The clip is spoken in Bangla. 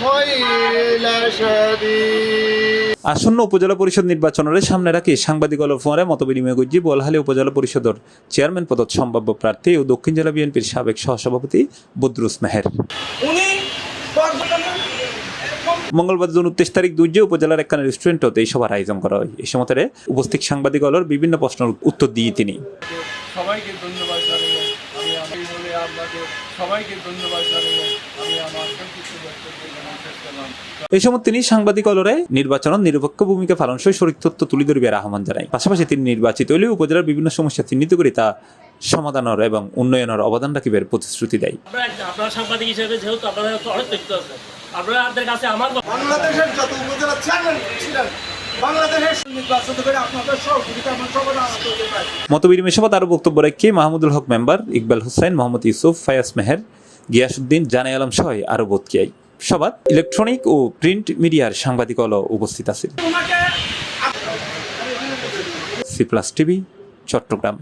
خير شديد আসন্ন উপজেলা পরিষদ নির্বাচনের সামনে রাখি সাংবাদিক ফোরামে মতবিনিময় করছি বলহালি উপজেলা পরিষদের চেয়ারম্যান পদত সম্ভাব্য প্রার্থী ও দক্ষিণ জেলা বিএনপির সাবেক সহসভাপতি বদরুস মেহের। মঙ্গলবার জুন 29 তারিখ দুর্যে উপজেলার একখানা রেস্টুরেন্টতে এই সভার আয়োজন করা হয়। এই সময় উপস্থিত সাংবাদিক বিভিন্ন প্রশ্নের উত্তর দিয়ে তিনি সবাইকে ধন্যবাদ জানিয়ে আমি বলে আপনাদের সবাইকে ধন্যবাদ জানিয়ে আমি আমার সংক্ষিপ্ত বক্তব্য শেষ করলাম। এই সময় তিনি সাংবাদিক নির্বাচন নিরপেক্ষ ভূমিকা পালন সহ সঠিক তথ্য তুলে ধরিবার আহ্বান জানায়। পাশাপাশি তিনি নির্বাচিত হলে উপজেলার বিভিন্ন সমস্যা চিহ্নিত করে তা সমাধানের এবং উন্নয়নের অবদান রাখিবার প্রতিশ্রুতি দেয়। আপনারা সাংবাদিক হিসেবে যেহেতু আপনাদের অনেক তথ্য আছে, আপনাদের কাছে আমার বাংলাদেশের যত উপজেলা চেয়ারম্যান ছিলেন বাংলাদেশের নির্বাচন করে আপনাদের সহযোগিতা আমার সবার মতবিনিময় সভায় আরও বক্তব্য রেখে মাহমুদুল হক মেম্বার, ইকবাল হোসেন, মোহাম্মদ ইউসুফ, ফায়াজ মেহের, গিয়াসউদ্দিন, জানে আলম সহ আরও বোধকিয়াই সভাত ইলেকট্রনিক ও প্রিন্ট মিডিয়ার সাংবাদিক উপস্থিত আছেন। C plus TV, Chittagong.